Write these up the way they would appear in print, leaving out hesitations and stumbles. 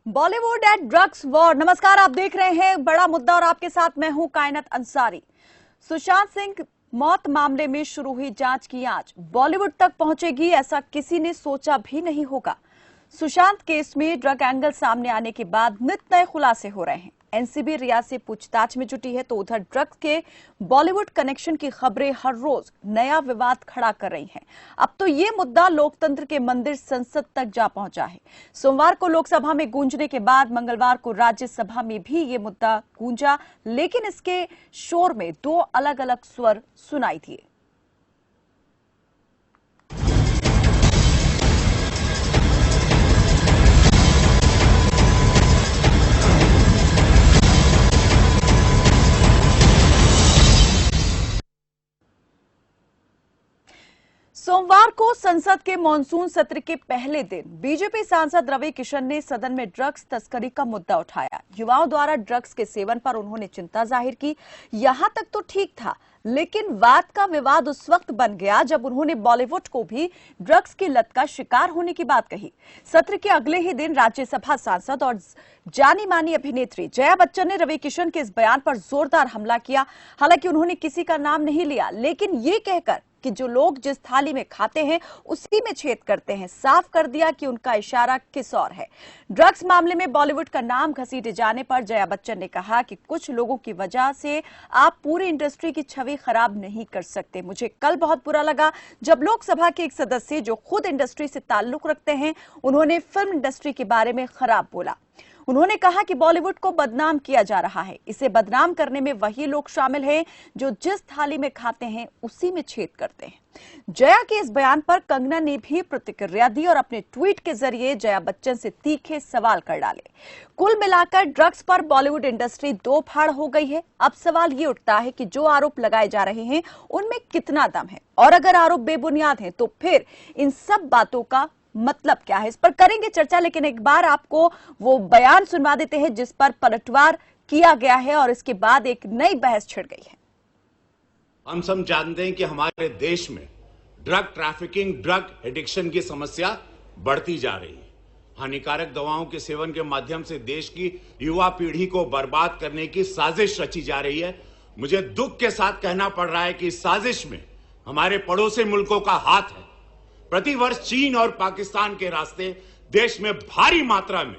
Bollywood eight drugs war. नमस्कार, आप देख रहे हैं बड़ा मुद्दा और आपके साथ मैं हूं कायनात अंसारी। सुशांत सिंह मौत मामले में शुरू हुई जांच की आंच बॉलीवुड तक पहुंचेगी, ऐसा किसी ने सोचा भी नहीं होगा। सुशांत केस में ड्रग एंगल सामने आने के बाद नित नए खुलासे हो रहे हैं। एनसीबी रियाज से पूछताछ में जुटी है तो उधर ड्रग्स के बॉलीवुड कनेक्शन की खबरें हर रोज नया विवाद खड़ा कर रही हैं। अब तो ये मुद्दा लोकतंत्र के मंदिर संसद तक जा पहुंचा है। सोमवार को लोकसभा में गूंजने के बाद मंगलवार को राज्यसभा में भी ये मुद्दा गूंजा, लेकिन इसके शोर में दो अलग अलग स्वर सुनाई दिए। सोमवार को संसद के मानसून सत्र के पहले दिन बीजेपी सांसद रवि किशन ने सदन में ड्रग्स तस्करी का मुद्दा उठाया। युवाओं द्वारा ड्रग्स के सेवन पर उन्होंने चिंता जाहिर की। यहां तक तो ठीक था, लेकिन बात का विवाद उस वक्त बन गया जब उन्होंने बॉलीवुड को भी ड्रग्स की लत का शिकार होने की बात कही। सत्र के अगले ही दिन राज्यसभा सांसद और जानी मानी अभिनेत्री जया बच्चन ने रवि किशन के इस बयान पर जोरदार हमला किया। हालांकि उन्होंने किसी का नाम नहीं लिया, लेकिन ये कहकर कि जो लोग जिस थाली में खाते हैं उसी में छेद करते हैं, साफ कर दिया कि उनका इशारा किस और है। ड्रग्स मामले में बॉलीवुड का नाम घसीटे जाने पर जया बच्चन ने कहा कि कुछ लोगों की वजह से आप पूरी इंडस्ट्री की छवि खराब नहीं कर सकते। मुझे कल बहुत बुरा लगा जब लोकसभा के एक सदस्य जो खुद इंडस्ट्री से ताल्लुक रखते हैं, उन्होंने फिल्म इंडस्ट्री के बारे में खराब बोला। उन्होंने कहा कि बॉलीवुड को बदनाम किया जा रहा है। इसे बदनाम करने में वही लोग शामिल हैं जो जिस थाली में खाते हैं उसी में छेद करते हैं। जया के इस बयान पर कंगना ने भी प्रतिक्रिया दी और अपने ट्वीट के जरिए जया बच्चन से तीखे सवाल कर डाले। कुल मिलाकर ड्रग्स पर बॉलीवुड इंडस्ट्री दो फाड़ हो गई है। अब सवाल ये उठता है कि जो आरोप लगाए जा रहे हैं उनमें कितना दम है, और अगर आरोप बेबुनियाद हैं तो फिर इन सब बातों का मतलब क्या है। इस पर करेंगे चर्चा, लेकिन एक बार आपको वो बयान सुनवा देते हैं जिस पर पलटवार किया गया है और इसके बाद एक नई बहस छिड़ गई है। हम सब जानते हैं कि हमारे देश में ड्रग ट्रैफिकिंग, ड्रग एडिक्शन की समस्या बढ़ती जा रही है। हानिकारक दवाओं के सेवन के माध्यम से देश की युवा पीढ़ी को बर्बाद करने की साजिश रची जा रही है। मुझे दुख के साथ कहना पड़ रहा है कि इस साजिश में हमारे पड़ोसी मुल्कों का हाथ है। प्रतिवर्ष चीन और पाकिस्तान के रास्ते देश में भारी मात्रा में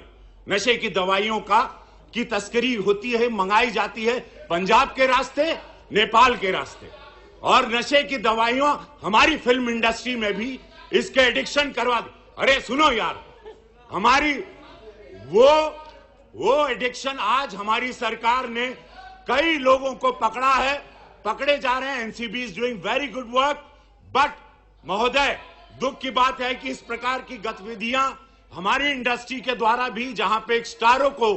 नशे की दवाइयों की तस्करी होती है, मंगाई जाती है पंजाब के रास्ते, नेपाल के रास्ते। और नशे की दवाइयां हमारी फिल्म इंडस्ट्री में भी इसके एडिक्शन करवा। अरे सुनो यार, हमारी वो एडिक्शन आज हमारी सरकार ने कई लोगों को पकड़ा है, पकड़े जा रहे हैं। NCB is doing very good work. But महोदय, दुख की बात है कि इस प्रकार की गतिविधियां हमारी इंडस्ट्री के द्वारा भी, जहां पे एक स्टारों को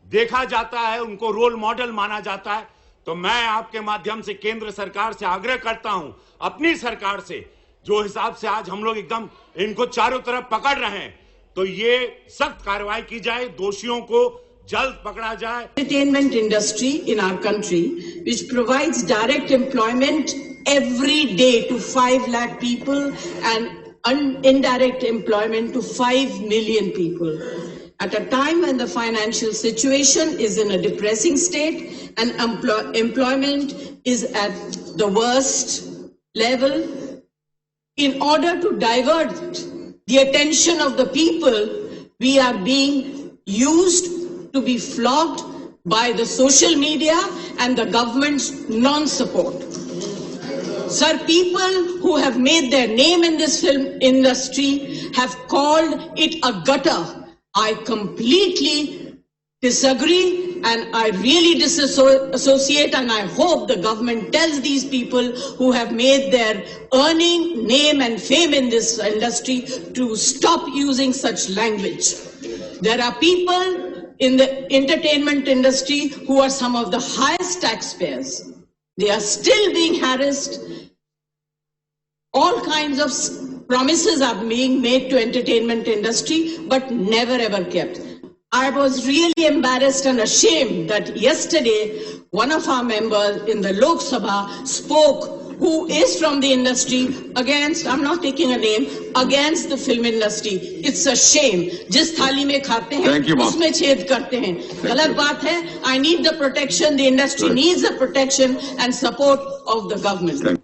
देखा जाता है, उनको रोल मॉडल माना जाता है, तो मैं आपके माध्यम से केंद्र सरकार से आग्रह करता हूं, अपनी सरकार से, जो हिसाब से आज हम लोग एकदम इनको चारों तरफ पकड़ रहे हैं, तो ये सख्त कार्रवाई की जाए, दोषियों को जल्द पकड़ा जाए। Entertainment industry in our country, which provides direct employment every day to 5 lakh people and indirect employment to 5 million people. At a time when the financial situation is in a depressing state and employment is at the worst level, in order to divert the attention of the people, we are being used to be flogged by the social media and the government's non-support. Sir, people who have made their name in this film industry have called it a gutter. I completely disagree and I really disassociate, and I hope the government tells these people who have made their earning, name and fame in this industry to stop using such language. There are people in the entertainment industry who are some of the highest taxpayers. They are still being harassed. All kinds of promises are being made to entertainment industry, but never ever kept. I was really embarrassed and ashamed that yesterday one of our members in the Lok Sabha spoke who is from the industry against, I'm not taking a name, against the film industry. It's a shame. जिस थाली में खाते हैं उसमें छेद करते हैं, गलत बात है. I need the protection, the industry needs the protection and support of the government.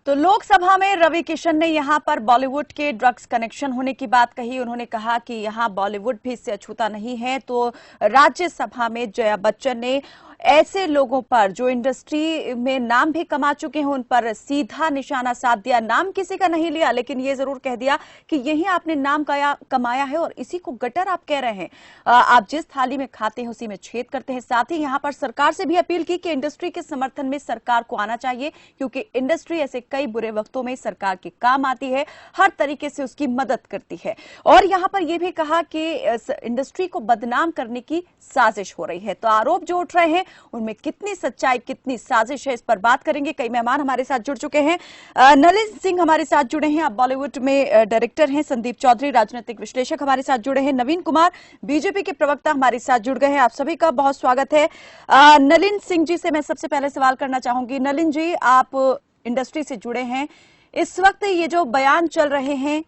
तो लोकसभा में रवि किशन ने यहां पर बॉलीवुड के ड्रग्स कनेक्शन होने की बात कही. उन्होंने कहा कि यहां बॉलीवुड भी इससे अछूता नहीं है. तो राज्यसभा में जया बच्चन ने ऐसे लोगों पर जो इंडस्ट्री में नाम भी कमा चुके हैं उन पर सीधा निशाना साध दिया. नाम किसी का नहीं लिया, लेकिन ये जरूर कह दिया कि यही आपने नाम कमाया है और इसी को गटर आप कह रहे हैं. आप जिस थाली में खाते हैं उसी में छेद करते हैं. साथ ही यहां पर सरकार से भी अपील की कि इंडस्ट्री के समर्थन में सरकार को आना चाहिए, क्योंकि इंडस्ट्री ऐसे कई बुरे वक्तों में सरकार के काम आती है, हर तरीके से उसकी मदद करती है. और यहां पर यह भी कहा कि इंडस्ट्री को बदनाम करने की साजिश हो रही है. तो आरोप जो उठ रहे हैं उनमें कितनी सच्चाई, कितनी साजिश है, इस पर बात करेंगे. कई मेहमान हमारे साथ जुड़ चुके हैं. नलिन सिंह हमारे साथ जुड़े हैं, आप बॉलीवुड में डायरेक्टर हैं. संदीप चौधरी राजनीतिक विश्लेषक हमारे साथ जुड़े हैं. नवीन कुमार बीजेपी के प्रवक्ता हमारे साथ जुड़ गए हैं. आप सभी का बहुत स्वागत है. नलिन सिंह जी से मैं सबसे पहले सवाल करना चाहूंगी. नलिन जी, आप इंडस्ट्री से जुड़े हैं. इस वक्त ये जो बयान चल रहे हैं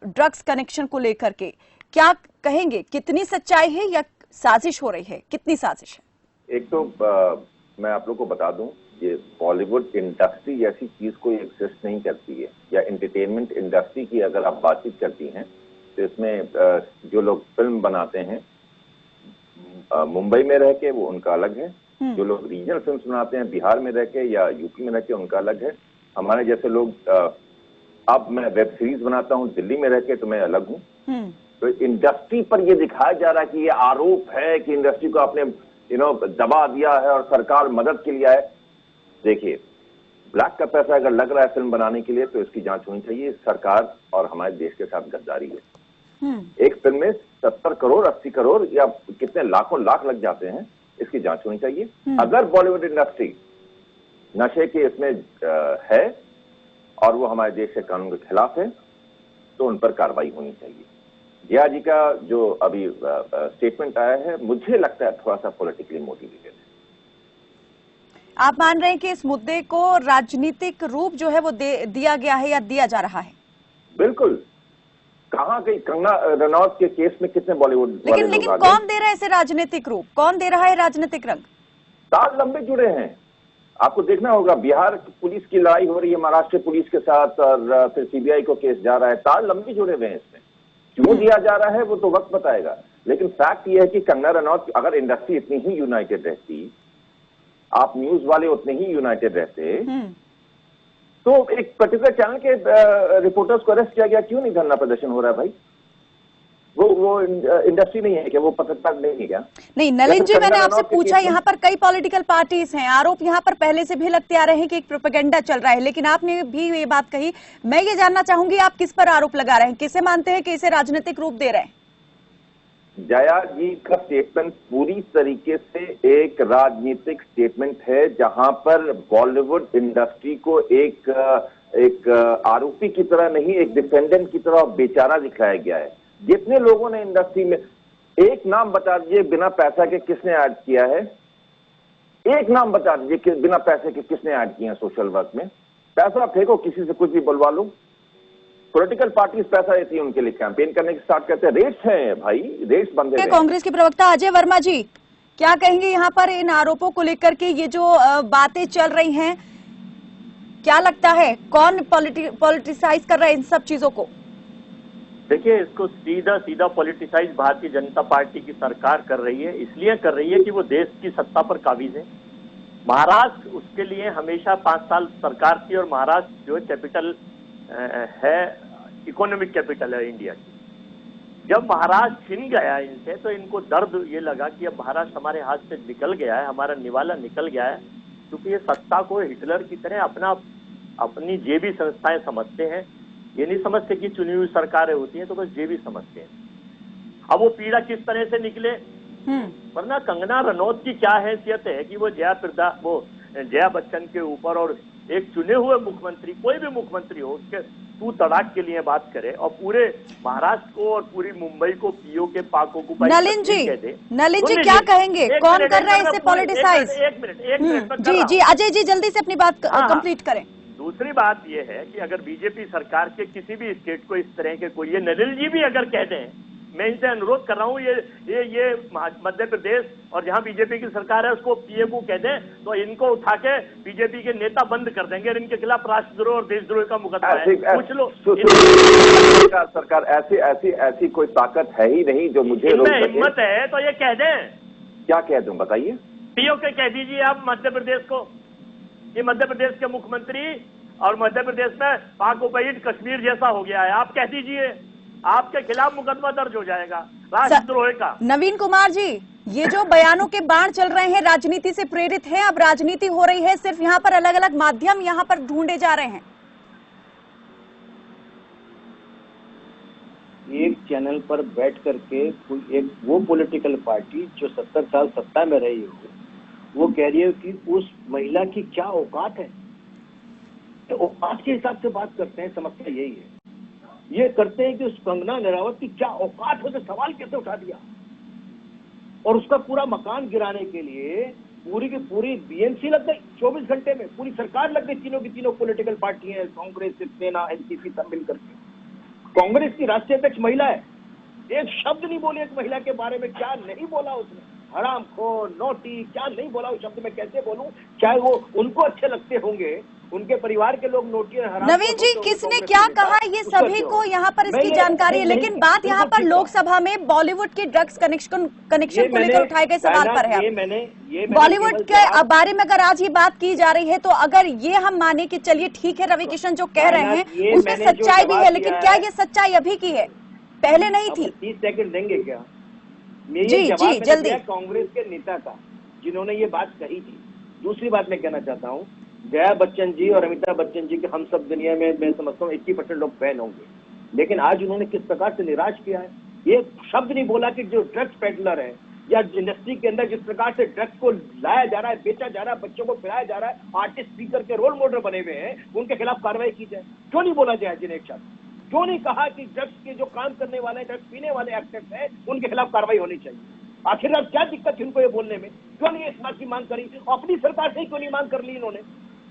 ड्रग्स कनेक्शन को लेकर के, क्या कहेंगे, कितनी सच्चाई है या साजिश हो रही है? कितनी साजिश है? एक तो मैं आप लोग को बता दूं, ये बॉलीवुड इंडस्ट्री जैसी चीज कोई एग्जिस्ट नहीं करती है, या एंटरटेनमेंट इंडस्ट्री की अगर आप बातचीत करती हैं तो इसमें जो लोग फिल्म बनाते हैं मुंबई में रह के वो उनका अलग है. जो लोग रीजनल फिल्म बनाते हैं बिहार में रह के या यूपी में रह के उनका अलग है. हमारे जैसे लोग, अब मैं वेब सीरीज बनाता हूँ दिल्ली में रह के, तो मैं अलग हूँ. तो इंडस्ट्री पर ये दिखाया जा रहा है कि ये आरोप है कि इंडस्ट्री को आपने दबा दिया है और सरकार मदद के लिए है. देखिए, ब्लैक का पैसा अगर लग रहा है फिल्म बनाने के लिए तो इसकी जांच होनी चाहिए. सरकार और हमारे देश के साथ गद्दारी है. एक फिल्म में 70 करोड़ 80 करोड़ या कितने लाखों लाख लग जाते हैं, इसकी जांच होनी चाहिए. अगर बॉलीवुड इंडस्ट्री नशे के इसमें है और वो हमारे देश के कानून के खिलाफ है तो उन पर कार्रवाई होनी चाहिए. जया जी का जो अभी स्टेटमेंट आया है, मुझे लगता है थोड़ा सा पॉलिटिकली मोटिवेटेड है. आप मान रहे हैं कि इस मुद्दे को राजनीतिक रूप जो है वो दिया गया है या दिया जा रहा है? बिल्कुल. कहाँ गई कंगना रनौत के केस में कितने बॉलीवुड लेकिन कौन दे रहा है इसे राजनीतिक रूप? कौन दे रहा है राजनीतिक रंग? तार लंबे जुड़े हैं. आपको देखना होगा, बिहार पुलिस की लड़ाई हो रही है महाराष्ट्र पुलिस के साथ और फिर सीबीआई को केस जा रहा है. तार लंबे जुड़े हुए हैं इसमें. क्यों दिया जा रहा है वो तो वक्त बताएगा. लेकिन फैक्ट ये है कि कंगना रनौत, अगर इंडस्ट्री इतनी ही यूनाइटेड रहती, आप न्यूज वाले उतने ही यूनाइटेड रहते, तो एक पर्टिकुलर चैनल के रिपोर्टर्स को अरेस्ट किया गया. क्यों नहीं धरना प्रदर्शन हो रहा है भाई? वो इंडस्ट्री नहीं है क्या? वो पत्रकार नहीं है क्या? नहीं नलिन जी, मैंने आपसे पूछा, यहाँ पर कई पॉलिटिकल पार्टीज हैं. आरोप यहाँ पर पहले से भी लगते आ रहे हैं कि एक प्रोपेगेंडा चल रहा है, लेकिन आपने भी ये बात कही. मैं ये जानना चाहूंगी, आप किस पर आरोप लगा रहे हैं? किसे मानते हैं कि इसे राजनीतिक रूप दे रहे हैं? जया जी का स्टेटमेंट पूरी तरीके से एक राजनीतिक स्टेटमेंट है, जहां पर बॉलीवुड इंडस्ट्री को एक आरोपी की तरह नहीं, एक डिफेंडेंट की तरह बेचारा दिखाया गया है. जितने लोगों ने इंडस्ट्री में, एक नाम बता दीजिए बिना पैसा के किसने ऐड किया है? एक नाम बता दीजिए कि बिना पैसे के किसने ऐड किया सोशल वर्क में? पैसा फेंको, किसी से कुछ भी बुलवा लो. पॉलिटिकल पार्टीज पैसा देती है उनके लिए, कैंपेन करने के स्टार्ट करते हैं. रेट्स हैं भाई, रेट्स बंद हैं. कांग्रेस के प्रवक्ता अजय वर्मा जी क्या कहेंगे यहाँ पर इन आरोपों को लेकर के? ये जो बातें चल रही हैं, क्या लगता है कौन पॉलिटिसाइज कर रहा है इन सब चीजों को? देखिए, इसको सीधा पॉलिटिसाइज भारतीय जनता पार्टी की सरकार कर रही है. इसलिए कर रही है कि वो देश की सत्ता पर काबिज है. महाराष्ट्र उसके लिए हमेशा 5 साल सरकार थी और महाराष्ट्र जो कैपिटल है, इकोनॉमिक कैपिटल है इंडिया की. जब महाराष्ट्र छिन गया इनसे तो इनको दर्द ये लगा कि अब महाराष्ट्र हमारे हाथ से निकल गया है, हमारा निवाला निकल गया है. क्योंकि ये सत्ता को हिटलर की तरह अपनी जेबी संस्थाएं समझते हैं. ये नहीं समझते कि चुनी हुई सरकारें होती हैं, तो बस जेबी समझते हैं. अब वो पीड़ा किस तरह से निकले, वरना कंगना रनौत की क्या हैसियत है कि वो जया बच्चन के ऊपर, और एक चुने हुए मुख्यमंत्री, कोई भी मुख्यमंत्री हो, उसके तू तड़ाक के लिए बात करे और पूरे महाराष्ट्र को और पूरी मुंबई को पीओ के पाक ऑक्युपाई नलिन जी क्या कहेंगे, कौन कर रहा है इसे पॉलिटिसाइज? एक मिनट जी अजय जी जल्दी से अपनी बात कंप्लीट करें। दूसरी बात यह है कि अगर बीजेपी सरकार के किसी भी स्टेट को इस तरह के कोई, ये नलिन जी भी अगर कह दें, मैं इनसे अनुरोध कर रहा हूं, ये मध्य प्रदेश और जहां बीजेपी की सरकार है उसको पीए को कह दें तो इनको उठा के बीजेपी के नेता बंद कर देंगे और इनके खिलाफ राष्ट्रद्रोह और देशद्रोह का मुकदमा है। पूछ लो सरकार ऐसी कोई ताकत है ही नहीं जो मुझे हिम्मत है तो ये कह दें। क्या कह दूं बताइए? पीओ के कह दीजिए आप मध्य प्रदेश को, ये मध्य प्रदेश के मुख्यमंत्री और मध्य प्रदेश में पाक ऑक्युपाइड कश्मीर जैसा हो गया है, आप कह दीजिए, आपके खिलाफ मुकदमा दर्ज हो जाएगा राष्ट्रद्रोह का। नवीन कुमार जी, ये जो बयानों के बाण चल रहे हैं राजनीति से प्रेरित हैं, अब राजनीति हो रही है, सिर्फ यहाँ पर अलग अलग माध्यम यहाँ पर ढूंढे जा रहे हैं। एक चैनल पर बैठ करके कोई एक वो पॉलिटिकल पार्टी जो 70 साल सत्ता में रही हो, वो कह रही है कि उस महिला की क्या औकात है, तो औकात के हिसाब से बात करते हैं। समस्या यही है, ये करते हैं कि उस कंगना रनावत की क्या औकात हो, तो सवाल कैसे उठा दिया, और उसका पूरा मकान गिराने के लिए पूरी की पूरी बीएमसी लग गई 24 घंटे में, पूरी सरकार लग गई, तीनों की तीनों पॉलिटिकल पार्टी है, कांग्रेस, शिवसेना, एनसीपी सब मिल करके। कांग्रेस की राष्ट्रीय अध्यक्ष महिला है, एक शब्द नहीं बोली एक महिला के बारे में, क्या नहीं बोला उसने, हरामखोर, नोटी, क्या नहीं बोला उस शब्द में, कैसे बोलूं, चाहे वो उनको अच्छे लगते होंगे, उनके परिवार के लोग नोटी और हराम। नवीन जी किसने क्या कहा ये सभी को यहाँ पर इसकी जानकारी है, लेकिन बात यहाँ पर लोकसभा में बॉलीवुड की ड्रग्स कनेक्शन को लेकर उठाए गए सवाल पर है। बॉलीवुड के बारे में अगर आज ये बात की जा रही है तो अगर ये हम माने कि चलिए ठीक है, रवि किशन जो कह रहे हैं उसमें सच्चाई भी है, लेकिन क्या ये सच्चाई अभी की है, पहले नहीं थी? 30 सेकंड देंगे क्या? जी जल्दी। कांग्रेस के नेता का जिन्होंने ये बात कही थी। दूसरी बात मैं कहना चाहता हूँ, जया बच्चन जी और अमिताभ बच्चन जी के हम सब दुनिया में मैं समझता हूँ 80% लोग फैन होंगे, लेकिन आज उन्होंने किस प्रकार से निराश किया है। ये शब्द नहीं बोला कि जो ड्रग्स पेडलर है या इंडस्ट्री के अंदर जिस प्रकार से ड्रग्स को लाया जा रहा है, बेचा जा रहा है, बच्चों को पिलाया जा रहा है, आर्टिस्ट स्पीकर के रोल मॉडल बने हुए हैं, उनके खिलाफ कार्रवाई की जाए। क्यों नहीं बोला जाए जिन्हें एक शब्द? क्यों नहीं कहा कि ड्रग्स के जो काम करने वाले, ड्रग्स पीने वाले एक्टर्स हैं, उनके खिलाफ कार्रवाई होनी चाहिए? आखिर अब क्या दिक्कत थी उनको ये बोलने में? क्यों नहीं इस बात की मांग करी? अपनी सरकार से ही क्यों नहीं मांग कर ली इन्होंने?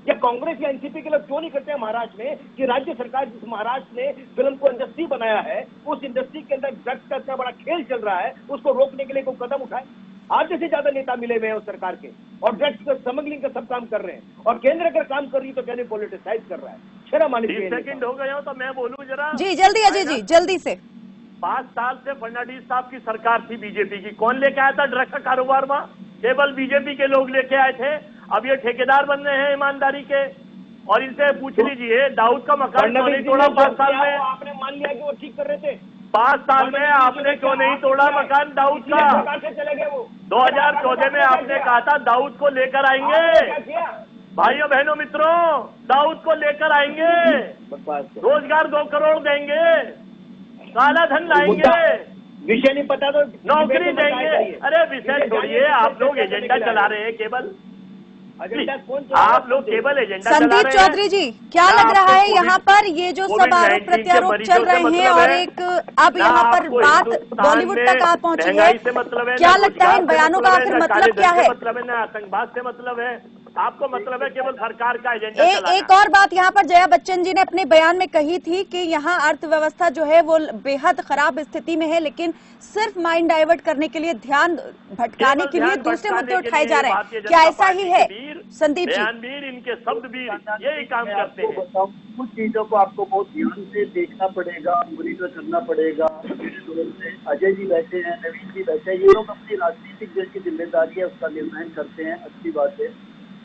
या कांग्रेस या एनसीपी के लोग क्यों नहीं करते हैं महाराष्ट्र में कि राज्य सरकार जिस महाराष्ट्र ने फिल्म को इंडस्ट्री बनाया है, उस इंडस्ट्री के अंदर ड्रग्स का इतना बड़ा खेल चल रहा है, उसको रोकने के लिए कोई कदम उठाए? आधे से ज्यादा नेता मिले हुए हैं उस सरकार के और ड्रग्स का स्मगलिंग का सब काम कर रहे हैं, और केंद्र अगर काम कर रही है तो कहने पॉलिटिसाइज कर रहा है। शर्म आनी चाहिए। 30 सेकंड हो गए हो तो मैं बोलूं जरा। जी जल्दी अजय जी जल्दी से। 5 साल से फडणवीस साहब की सरकार थी बीजेपी की, कौन लेके आया था ड्रग्स का कारोबार में? केवल बीजेपी के लोग लेके आए थे। अब ये ठेकेदार बन रहे हैं ईमानदारी के, और इनसे पूछ लीजिए दाऊद का मकान क्यों नहीं तोड़ा 5 साल में? आपने मान लिया कि वो ठीक कर रहे थे। 5 साल में आपने क्यों नहीं तोड़ा मकान दाऊद का? चले गए वो 2014 में आपने कहा था दाऊद को लेकर आएंगे। भाइयों बहनों मित्रों, दाऊद को लेकर आएंगे, रोजगार 2 करोड़ देंगे, काला धन लाएंगे, विषय नहीं पता तो नौकरी देंगे। अरे विषय छोड़िए, आप लोग एजेंडा चला रहे हैं केवल, आप लोग केवल एजेंडा चला रहे हैं। संदीप चौधरी जी क्या लग रहा है यहाँ पर ये जो सब आरोप प्रत्यारोप चल रहे हैं और एक अब यहाँ पर बात बॉलीवुड तक आ पहुंची है, क्या लगता है इन बयानों का आखिर मतलब क्या है? मतलब है ना आतंकवाद से मतलब है, आपको मतलब है केवल सरकार का एजेंडा चलाना। एक और बात यहाँ पर जया बच्चन जी ने अपने बयान में कही थी कि यहाँ अर्थव्यवस्था जो है वो बेहद खराब स्थिति में है, लेकिन सिर्फ माइंड डाइवर्ट करने के लिए, ध्यान भटकाने के लिए दूसरे मुद्दे उठाए जा रहे हैं। क्या ऐसा ही है संदीप जी? बयानवीर, इनके शब्दवीर यही काम करते हैं। कुछ चीजों को आपको बहुत ध्यान से देखना पड़ेगा, मॉनिटर करना पड़ेगा। अजय जी बैठे हैं, नवीन जी बैठे हैं, ये लोग अपनी राजनीतिक जैसी जिम्मेदारी है उसका निर्णय करते हैं, अच्छी बात है,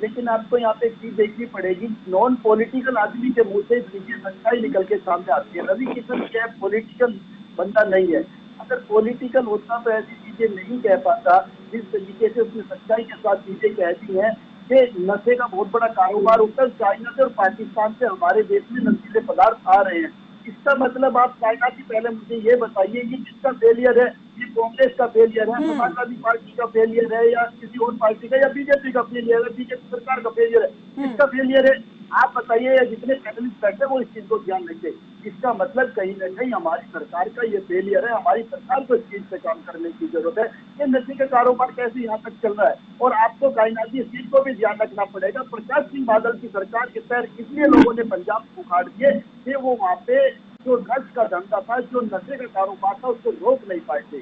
लेकिन आपको यहाँ पे एक चीज देखनी पड़ेगी, नॉन पॉलिटिकल आदमी के मुंह से देखिए सच्चाई निकल के सामने आती है। रवि किशन क्या पॉलिटिकल बंदा नहीं है, अगर पॉलिटिकल होता तो ऐसी चीजें नहीं कह पाता जिस तरीके से उसने सच्चाई के साथ चीजें कह दी हैं कि नशे का बहुत बड़ा कारोबार होता है, चाइना से और पाकिस्तान से हमारे देश में नशीले पदार्थ आ रहे हैं। इसका मतलब आप चाइना की पहले मुझे ये बताइए कि जिसका फेलियर है, ये कांग्रेस का फेलियर है, समाजवादी पार्टी का फेलियर है, या किसी और पार्टी का, या बीजेपी का फेलियर है, बीजेपी सरकार का फेलियर है, किसका फेलियर है? आप बताइए, या जितने पैनलिस्ट बैठे वो इस चीज को ध्यान रखें। इसका मतलब कहीं ना कहीं हमारी सरकार का ये फेलियर है। हमारी सरकार को इस चीज पे काम करने की जरूरत है। ये नशे का कारोबार कैसे यहाँ तक चल रहा है, और आपको कायनाती इस चीज को भी ध्यान रखना पड़ेगा। प्रकाश सिंह बादल की सरकार के पैर इसलिए लोगों ने पंजाब को उखाड़ दिए कि वो वहाँ पे जो ड्रग्स का धंधा था, जो नशे का कारोबार था, उसको रोक नहीं पाए थे।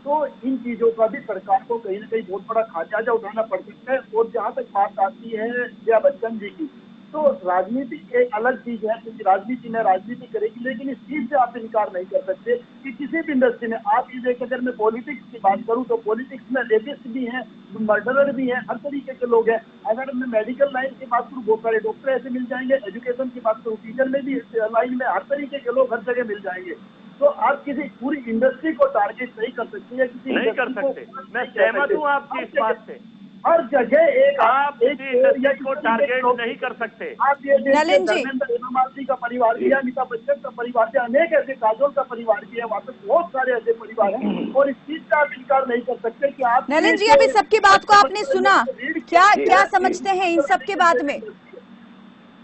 तो इन चीजों का भी सरकार को कहीं ना कहीं बहुत बड़ा खामियाजा उठाना पड़ सकता है। और जहाँ तक बात आती है जया बच्चन जी की, तो राजनीति एक अलग चीज है, क्योंकि राजनीति में राजनीति करेगी, लेकिन इस चीज से आप इनकार नहीं कर सकते कि किसी भी इंडस्ट्री में आप ये देखें, अगर मैं पॉलिटिक्स की बात करूं तो पॉलिटिक्स में रेपिस्ट भी हैं, मर्डरर भी हैं, हर तरीके के लोग हैं। अगर मैं मेडिकल लाइन की बात करूं, बहुत सारे डॉक्टर ऐसे मिल जाएंगे। एजुकेशन की बात करूं, टीचर में भी लाइन में हर तरीके के लोग हर जगह मिल जाएंगे। तो आप किसी पूरी इंडस्ट्री को टारगेट नहीं कर सकते या किसी नहीं कर सकते। मैं सहमत हूँ आपकी इस बात से। हर जगह आप किसी इंडस्ट्री को टारगेट नहीं कर सकते। आप ये नलिन जी, हेमा का परिवार भी है, अमिताभ बच्चन का परिवार भी, अनेक ऐसे, काजोल का परिवार भी है, वहाँ पे बहुत सारे ऐसे परिवार हैं, और इस चीज का आप इनकार नहीं कर सकते कि आप नलिन जी, अभी सबकी बात को आपने सुना, क्या समझते हैं इन सब के बाद में?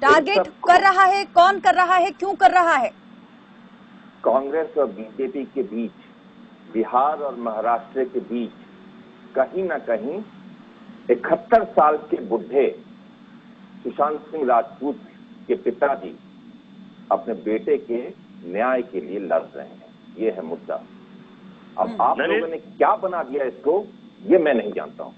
टारगेट कर रहा है कौन, कर रहा है क्यों कर रहा है? कांग्रेस और बीजेपी के बीच, बिहार और महाराष्ट्र के बीच कहीं ना कहीं 71 साल के बुढ़े सुशांत सिंह राजपूत के पिताजी अपने बेटे के न्याय के लिए लड़ रहे हैं। ये है मुद्दा। अब आप लोगों ने क्या बना दिया इसको, ये मैं नहीं जानता हूँ।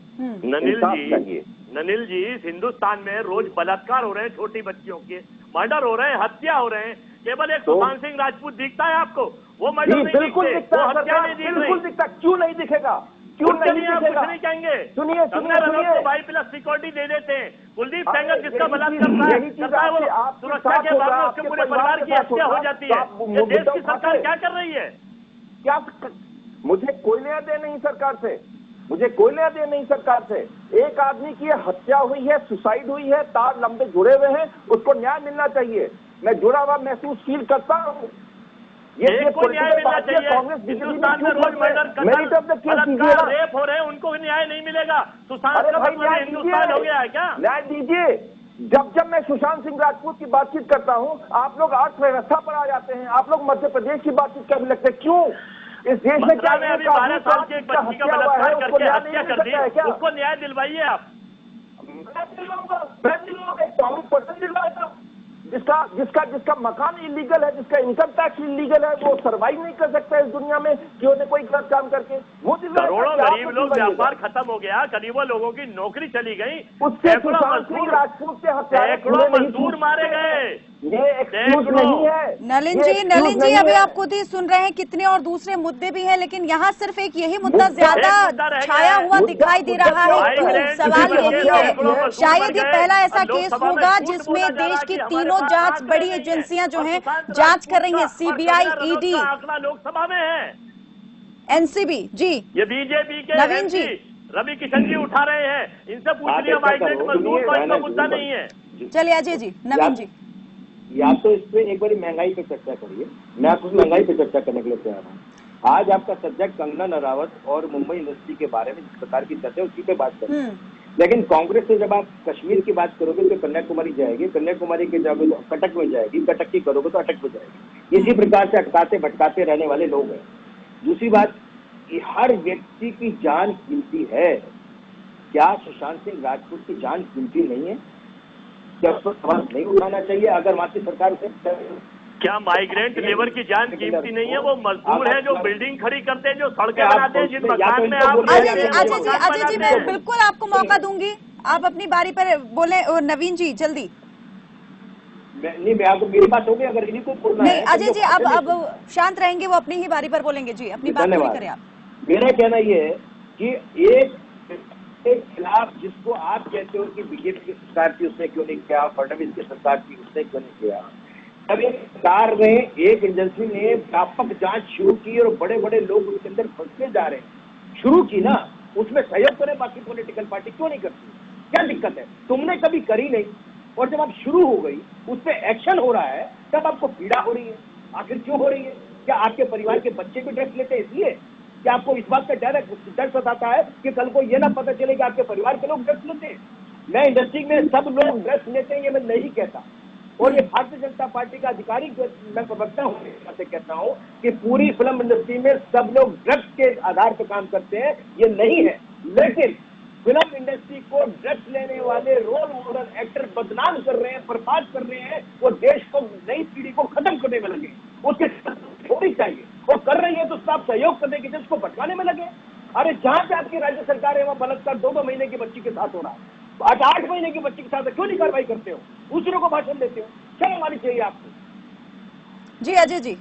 ननिल जी, इस हिंदुस्तान में रोज बलात्कार हो रहे हैं, छोटी बच्चियों के मर्डर हो रहे हैं, हत्या हो रहे हैं। केवल एक सुशांत सिंह राजपूत दिखता है आपको? वो मर्डर नहीं बिल्कुल दिखता है, बिल्कुल दिखता। क्यों नहीं दिखेगा? क्यों नहीं दिखेगा? कुछ नहीं कहेंगे। सुनिए सुनिए, भाई प्लस सिक्योरिटी दे देते हैं। कुलदीप सेंगर जिसका बलात्कार करता है वो सुरक्षा के बाद में उसके पूरे परिवार की हत्या हो जाती है। ये देश की सरकार क्या कर रही है? क्या मुझे कोई लेना देना नहीं सरकार से, मुझे कोई लेना देना नहीं सरकार से। एक आदमी की हत्या हुई है, सुसाइड हुई है, तार लंबे जुड़े हुए हैं, उसको न्याय मिलना चाहिए। मैं जुड़ा हुआ महसूस फील करता हूँ। ये न्याय मिलना चाहिए। हिंदुस्तान में रोज मर्डर, बलात्कार, रेप हो रहे हैं, उनको भी न्याय नहीं मिलेगा। सुशांत का मतलब हिंदुस्तान हो गया है क्या? न्याय दीजिए। जब मैं सुशांत सिंह राजपूत की बातचीत करता हूँ, आप लोग अर्थव्यवस्था पर आ जाते हैं, आप लोग मध्य प्रदेश की बातचीत करने लगते हैं। क्यों? इस देश में क्या अभी 12 साल की एक बच्ची का बलात्कार करके हत्या कर दी, उसको न्याय दिलवाइए आप। मैं दिलवाऊंगा। जिसका मकान इलीगल है, जिसका इनकम टैक्स इलीगल है, वो सर्वाइव नहीं कर सकता इस दुनिया में कि उन्हें कोई गलत काम करके। वो करोड़ों गरीब लोग, व्यापार खत्म हो गया, गरीबों लोगों की नौकरी चली गई, सैकड़ों मजदूर मारे गए। ये एक्सक्यूज नहीं है। नलिन जी, अभी आप खुद ही सुन रहे हैं कितने और दूसरे मुद्दे भी हैं, लेकिन यहाँ सिर्फ एक यही मुद्दा ज्यादा छाया हुआ दिखाई दे रहा है। क्यों? सवाल यही है, शायद ये पहला ऐसा केस होगा जिसमें देश की तीनों जांच बड़ी एजेंसियां जो हैं जांच कर रही हैं, सीबीआई, ईडी, लोकसभा में है, एनसीबी। जी, ये बीजेपी के नवीन जी, रवि किशन जी उठा रहे हैं, इनसे पूछ लिया माइग्रेंट मजदूर का इनका मुद्दा नहीं है। चलिए अजय जी, नवीन जी। या तो इस पे एक बार महंगाई पे चर्चा करिए। मैं आपको महंगाई पे चर्चा करने के लिए तैयार हूँ। आज आपका सब्जेक्ट कंगना रनावत और मुंबई इंडस्ट्री के बारे में जिस प्रकार की चर्चा है उसी पे बात करें। लेकिन कांग्रेस से जब आप कश्मीर की बात करोगे तो कन्याकुमारी जाएगी, कन्याकुमारी के जाओगे तो कटक में जाएगी, कटक की करोगे तो अटक में जाएगी। इसी प्रकार से अटकाते भटकाते रहने वाले लोग हैं। दूसरी बात, हर व्यक्ति की जान कीमती है। क्या सुशांत सिंह राजपूत की जान कीमती नहीं है? क्या उस पर सवाल नहीं उठाना चाहिए? अगर मात्र सरकार से क्या माइग्रेंट लेबर की जान कीमती नहीं है? वो मजदूर है जो बिल्डिंग खड़ी करते हैं, जो सड़कें बनाते हैं, जिन मकान में आप। अजय जी, मैं बिल्कुल आपको मौका दूंगी, आप अपनी बारी पर बोले। नवीन जी जल्दी। नहीं, मैं आपको, मेरी बात हो गई। अगर इन्हीं को बोलना नहीं अजय जी, अब शांत रहेंगे, वो अपनी ही बारी पर बोलेंगे। जी, अपनी बात पूरी करें आप। मेरा कहना ये है कि एक खिलाफ जिसको आप कहते हो कि बीजेपी की सरकार थी उसने क्यों नहीं किया, फडणवीस की सरकार थी उसने क्यों नहीं किया। अब एक सरकार ने, एक एजेंसी ने व्यापक जांच शुरू की और बड़े बड़े लोग उसके अंदर फंसते जा रहे हैं, शुरू की ना, उसमें सहयोग करें बाकी पॉलिटिकल पार्टी क्यों नहीं करती? क्या दिक्कत है? तुमने कभी करी नहीं, और जब आप शुरू हो गई, उस पर एक्शन हो रहा है, तब आपको पीड़ा हो रही है। आखिर क्यों हो रही है? क्या आपके परिवार के बच्चे भी ड्रग्स लेते हैं इसलिए? क्या आपको इस बात का डर सताता है कि कल को ये ना पता चले कि आपके परिवार के लोग ड्रग्स लेते हैं? मैं इंडस्ट्री में सब लोग ड्रग्स लेते हैं ये मैं नहीं कहता, और ये भारतीय जनता पार्टी का आधिकारिक मैं प्रवक्ता हूँ से कहता हूँ कि पूरी फिल्म इंडस्ट्री में सब लोग ड्रग्स के आधार पर काम करते हैं, ये नहीं है। लेकिन फिल्म इंडस्ट्री को ड्रग्स लेने वाले रोल मॉडल एक्टर बदनाम कर रहे हैं, बर्बाद कर रहे हैं, वो देश को, नई पीढ़ी को खत्म करने में लगे। उसके थोड़ी चाहिए, वो कर रही है तो उसका आप सहयोग करने के लिए उसको भटकाने में लगे। अरे जहां पे आपकी राज्य सरकार है वहां बलात्कार 2-2 महीने की बच्ची के साथ हो रहा है, 8 महीने की बच्ची के साथ क्यों नहीं कार्रवाई करते हो? दूसरों को भाषण देते हो, शर्म आनी चाहिए आपको। जी अजय जी,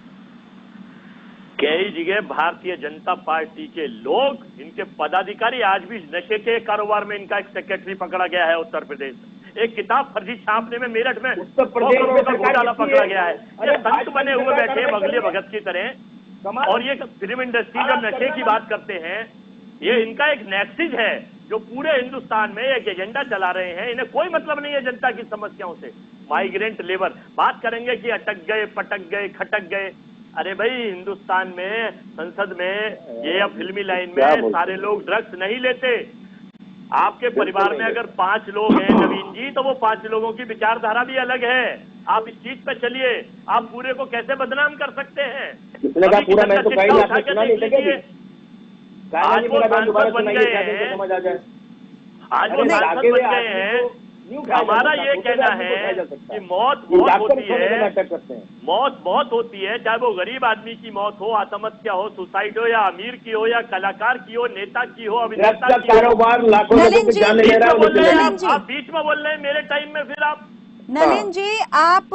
कई जगह भारतीय जनता पार्टी के लोग, इनके पदाधिकारी, आज भी नशे के कारोबार में इनका एक सेक्रेटरी पकड़ा गया है उत्तर प्रदेश में। एक किताब फर्जी छापने में मेरठ में उत्तर प्रदेश में घोटाला पकड़ा गया है। ये संत बने हुए बैठे बगले भगत की तरह। और ये फिल्म इंडस्ट्री जब नशे की बात करते हैं, ये इनका एक नेक्सिस है जो पूरे हिंदुस्तान में एक एजेंडा चला रहे हैं। इन्हें कोई मतलब नहीं है जनता की समस्याओं से। माइग्रेंट लेबर बात करेंगे कि अटक गए, पटक गए, खटक गए। अरे भाई, हिंदुस्तान में संसद में ये अब फिल्मी लाइन में सारे लोग ड्रग्स नहीं लेते। आपके परिवार में अगर 5 लोग हैं नवीन जी, तो वो 5 लोगों की विचारधारा भी अलग है। आप इस चीज पे चलिए, आप पूरे को कैसे बदनाम कर सकते हैं? पूरा मैं तो कहीं आपने सुना नहीं लगे। आज वो सांसद बन गए हैं, समझ आ जाए। आज वो सांसद बन गए हैं। हमारा ये कहना है कि मौत बहुत होती है, मौत बहुत होती है, चाहे वो गरीब आदमी की मौत हो, आत्महत्या हो, सुसाइड हो, या अमीर की हो, या कलाकार की हो, नेता की हो, अभिनेता की कारोबार लाखों लोगों को जाने ले रहा है। आप बीच में बोल रहे हैं मेरे टाइम में, फिर आप नलिन जी, आप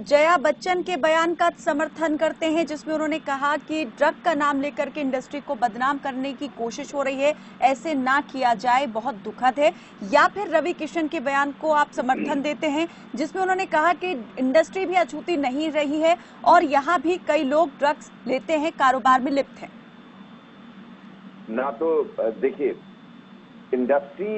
जया बच्चन के बयान का समर्थन करते हैं जिसमें उन्होंने कहा कि ड्रग का नाम लेकर के इंडस्ट्री को बदनाम करने की कोशिश हो रही है, ऐसे ना किया जाए, बहुत दुखद है, या फिर रवि किशन के बयान को आप समर्थन देते हैं जिसमें उन्होंने कहा कि इंडस्ट्री भी अछूती नहीं रही है और यहाँ भी कई लोग ड्रग्स लेते हैं, कारोबार में लिप्त हैं? ना तो देखिए, इंडस्ट्री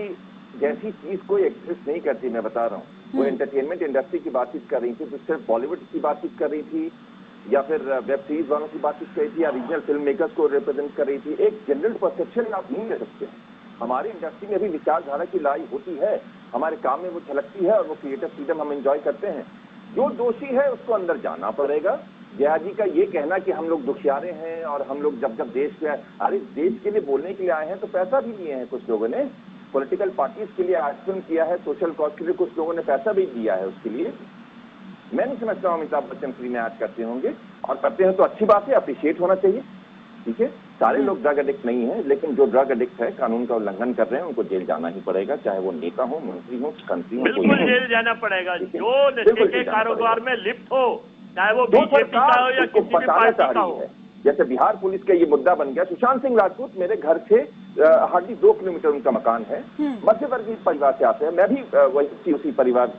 जैसी चीज कोई एग्जिस्ट नहीं करती, मैं बता रहा हूँ। वो एंटरटेनमेंट इंडस्ट्री की बातचीत कर रही थी, तो सिर्फ बॉलीवुड की बातचीत कर रही थी, या फिर वेब सीरीज वालों की बातचीत कर रही थी, या रीजनल फिल्म मेकर्स को रिप्रेजेंट कर रही थी। एक जनरल परसेप्शन आप नहीं ले सकते। हमारी इंडस्ट्री में भी विचारधारा की लड़ाई होती है, हमारे काम में वो झलकती है और वो क्रिएटिव फ्रीडम हम एंजॉय करते हैं। जो दोषी है उसको अंदर जाना पड़ेगा। जया जी का ये कहना कि हम लोग दुखियारे हैं और हम लोग जब देश के, अरे देश के लिए बोलने के लिए आए हैं तो पैसा भी दिए हैं कुछ लोगों ने, पॉलिटिकल पार्टीज के लिए आचरण किया है, सोशल कॉज के लिए कुछ लोगों ने पैसा भी दिया है उसके लिए। मैं नहीं समझता हूँ अमिताभ बच्चन फ्री में आज करते होंगे, और करते हैं तो अच्छी बात है, अप्रिशिएट होना चाहिए। ठीक है, सारे लोग ड्रग एडिक्ट नहीं है, लेकिन जो ड्रग एडिक्ट है, कानून का उल्लंघन कर रहे हैं, उनको जेल जाना ही पड़ेगा, चाहे वो नेता हो, मंत्री हो, कंट्री हो, बिल्कुल जेल जाना पड़ेगा। जो नशे के कारोबार में लिप्त हो, चाहे वो बीजेपी का हो या किसी भी पार्टी का हो। जैसे बिहार पुलिस का ये मुद्दा बन गया। सुशांत सिंह राजपूत मेरे घर से हार्डली 2 किलोमीटर उनका मकान है। मध्यवर्गीय परिवार से आते हैं, मैं भी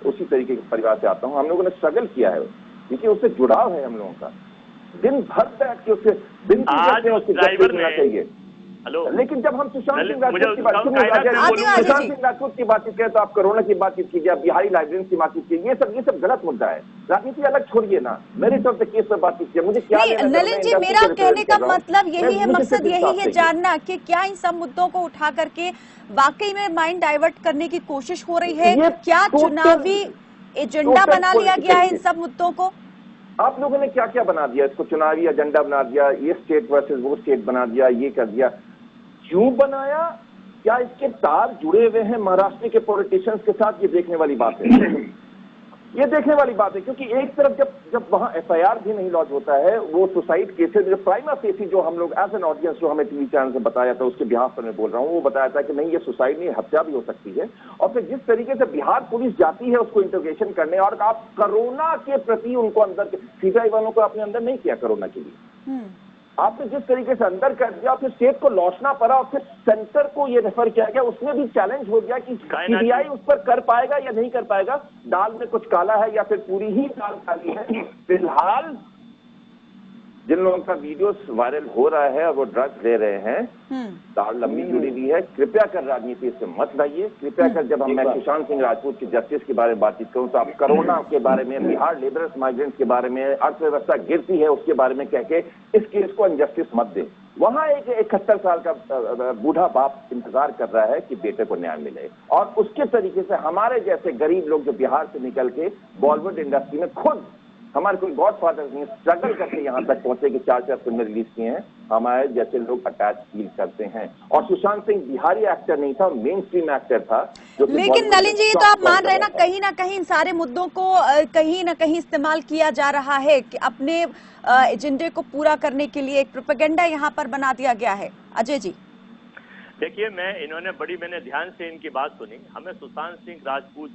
उसी तरीके के परिवार से आता हूँ। हम लोगों ने स्ट्रगल किया है, क्योंकि उससे जुड़ाव है हम लोगों का। दिन भर बैठ के उससे ड्राइवर होना चाहिए। हेलो, लेकिन जब हम सुशांत सिंह राजपूत की बातचीत करें तो आप कोरोना की बातचीत कीजिए, आप बिहारी लाइब्रेरी की बातचीत कीजिए, ये सब गलत मुद्दा है। राजनीति अलग छोड़िए ना, मेरे तरफ से केस पर बातचीत कीजिए। मुझे क्या नलिन जी, मेरा कहने का मतलब यही है, मकसद यही है जानना कि क्या इन सब मुद्दों को उठा करके वाकई में माइंड डाइवर्ट करने की कोशिश हो रही है? क्या चुनावी एजेंडा बना लिया गया है इन सब मुद्दों को? आप लोगों ने क्या क्या बना दिया इसको, चुनावी एजेंडा बना दिया, ये स्टेट वर्सेस वो स्टेट बना दिया, ये कर दिया। क्यों बनाया? क्या इसके तार जुड़े हुए हैं महाराष्ट्र के पॉलिटिशियंस के साथ? ये देखने वाली बात है, ये देखने वाली बात है। क्योंकि एक तरफ जब वहां एफआईआर भी नहीं लॉन्च होता है, वो सुसाइड केसेस जो प्राइमा फेसी, जो हम लोग एज एन ऑडियंस जो हमें टीवी चैनल से बताया था, उसके बिहाफ पर मैं बोल रहा हूँ, वो बताया था कि नहीं, ये सुसाइड नहीं, हत्या भी हो सकती है। और फिर जिस तरीके से बिहार पुलिस जाती है उसको इंटरोगेशन करने, और आप कोरोना के प्रति उनको अंदर, सीबीआई वालों को आपने अंदर नहीं किया कोरोना के लिए, आपने जिस तरीके से अंदर कर दिया, फिर स्टेट को लौटना पड़ा, और फिर सेंटर को ये रेफर किया गया, उसमें भी चैलेंज हो गया कि सीबीआई उस पर कर पाएगा या नहीं कर पाएगा। दाल में कुछ काला है या फिर पूरी ही दाल काली है। फिलहाल जिन लोगों का वीडियो वायरल हो रहा है और वो ड्रग्स ले रहे हैं, दाल लंबी जुड़ी हुई है। कृपया कर राजनीति से मत लाइए। कृपया कर, जब मैं सुशांत सिंह राजपूत की जस्टिस के बारे में बातचीत करूं, तो आप कोरोना के बारे में, बिहार लेबरर्स माइग्रेंट्स के बारे में, अर्थव्यवस्था गिरती है उसके बारे में कह के इस केस को अनजस्टिस मत दें। वहां एक 71 साल का बूढ़ा बाप इंतजार कर रहा है कि बेटे को न्याय मिले, और उसके तरीके से हमारे जैसे गरीब लोग जो बिहार से निकल के बॉलीवुड इंडस्ट्री में खुद हमारे कोई गॉडफादर नहीं, स्ट्रगल करके यहाँ तक पहुंचे कि 4 फिल्में रिलीज किए हैं, हमारे जैसे लोग अटैच फील करते हैं। और सुशांत सिंह बिहारी एक्टर नहीं था, मेन स्ट्रीम एक्टर था। लेकिन नलिन जी, ये तो आप मान रहे हैं ना कहीं इन सारे मुद्दों को कहीं ना कहीं इस्तेमाल किया जा रहा है कि अपने एजेंडे को पूरा करने के लिए एक प्रोपेगेंडा यहाँ पर बना दिया गया है। अजय जी देखिए, मैंने ध्यान से इनकी बात सुनी। हमें सुशांत सिंह राजपूत,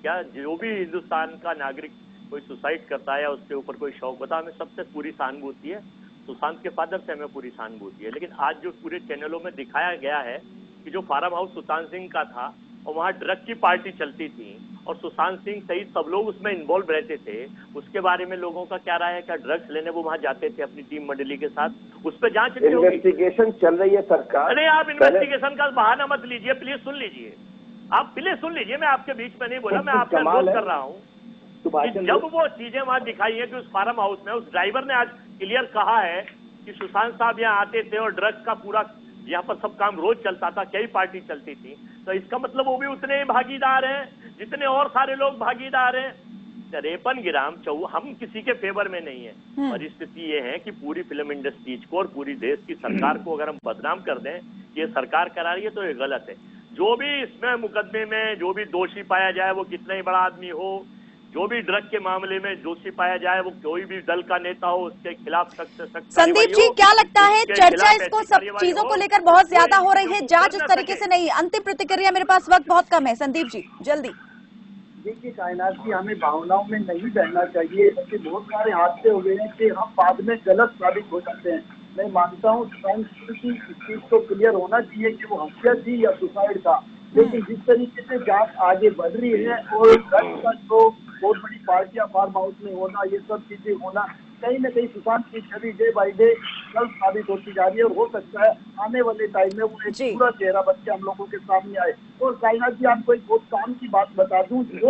क्या जो भी हिंदुस्तान का नागरिक कोई सुसाइड करता है या उसके ऊपर कोई शौक होता है, हमें सबसे पूरी सहानुभूति है। सुशांत के फादर से हमें पूरी सहानुभूति है। लेकिन आज जो पूरे चैनलों में दिखाया गया है कि जो फार्म हाउस सुशांत सिंह का था और वहां ड्रग की पार्टी चलती थी और सुशांत सिंह सहित सब लोग उसमें इन्वॉल्व रहते थे, उसके बारे में लोगों का क्या राय है? क्या ड्रग्स लेने वो वहां जाते थे अपनी टीम मंडली के साथ? उस पर जांच नहीं होगी? इन्वेस्टिगेशन चल रही है सरकार। अरे आप इन्वेस्टिगेशन का बहाना मत लीजिए, प्लीज सुन लीजिए। आप प्लीज सुन लीजिए, मैं आपके बीच में नहीं बोला, मैं आपका अनुरोध कर रहा हूँ। जब वो चीजें वहां दिखाई है कि उस फार्म हाउस में उस ड्राइवर ने आज क्लियर कहा है कि सुशांत साहब यहाँ आते थे और ड्रग्स का पूरा यहाँ पर सब काम रोज चलता था, कई पार्टी चलती थी, तो इसका मतलब वो भी उतने ही भागीदार हैं जितने और सारे लोग भागीदार हैं। 53 ग्राम हम किसी के फेवर में नहीं है। परिस्थिति ये है कि पूरी फिल्म इंडस्ट्रीज को और पूरी देश की सरकार को अगर हम बदनाम कर दें कि ये सरकार करा रही है तो ये गलत है। जो भी इसमें मुकदमे में जो भी दोषी पाया जाए, वो कितना ही बड़ा आदमी हो, जो भी ड्रग के मामले में दोषी पाया जाए, वो कोई भी दल का नेता हो, उसके खिलाफ सख्त से सख्त। संदीप जी, क्या लगता है चर्चा इसको सब चीजों को लेकर बहुत ज्यादा हो रही है, जांच इस तरीके से नहीं? अंतिम प्रतिक्रिया, मेरे पास वक्त बहुत कम है। संदीप जी जल्दी। देखिए कायनात की, हमें भावनाओं में नहीं बहना चाहिए, क्योंकि बहुत सारे हादसे हो गए हैं कि हम बाद में गलत साबित हो सकते हैं। मैं मानता हूँ की इस चीज को क्लियर होना चाहिए कि वो हत्या थी या सुसाइड था, लेकिन जिस तरीके से जांच आगे बढ़ रही है और ड्रग्स का जो बहुत बड़ी पार्टियां फार्म हाउस में होना, ये सब चीजें होना, कहीं न कहीं सुशांत की छवि डे बाई डे गलत साबित होती जा रही है। और हो सकता है आने वाले टाइम में वो एक पूरा चेहरा बन के हम लोगों के सामने आए। और कायनात जी, आपको एक बहुत काम की बात बता दूं, जो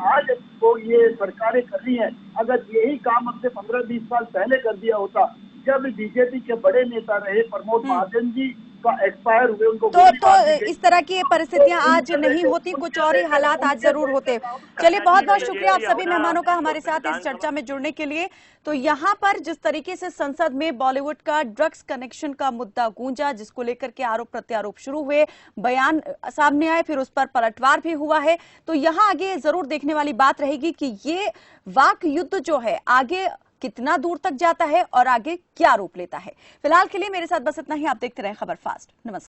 आज तो ये सरकारें कर रही हैं, अगर यही काम हमसे 15-20 साल पहले कर दिया होता, जब बीजेपी के बड़े नेता रहे प्रमोद महाजन जी का एक्सपायर हुए, उनको तो इस तरह की परिस्थितियां आज नहीं होती, कुछ और ही हालात आज जरूर होते। चलिए, बहुत बहुत शुक्रिया आप सभी मेहमानों का हमारे साथ इस चर्चा में जुड़ने के लिए। तो यहाँ पर जिस तरीके से संसद में बॉलीवुड का ड्रग्स कनेक्शन का मुद्दा गूंजा, जिसको लेकर के आरोप प्रत्यारोप शुरू हुए, बयान सामने आए, फिर उस पर पलटवार भी हुआ है, तो यहाँ आगे जरूर देखने वाली बात रहेगी कि ये वाक युद्ध जो है आगे कितना दूर तक जाता है और आगे क्या रूप लेता है। फिलहाल के लिए मेरे साथ बस इतना ही। आप देखते रहें खबर फास्ट। नमस्कार।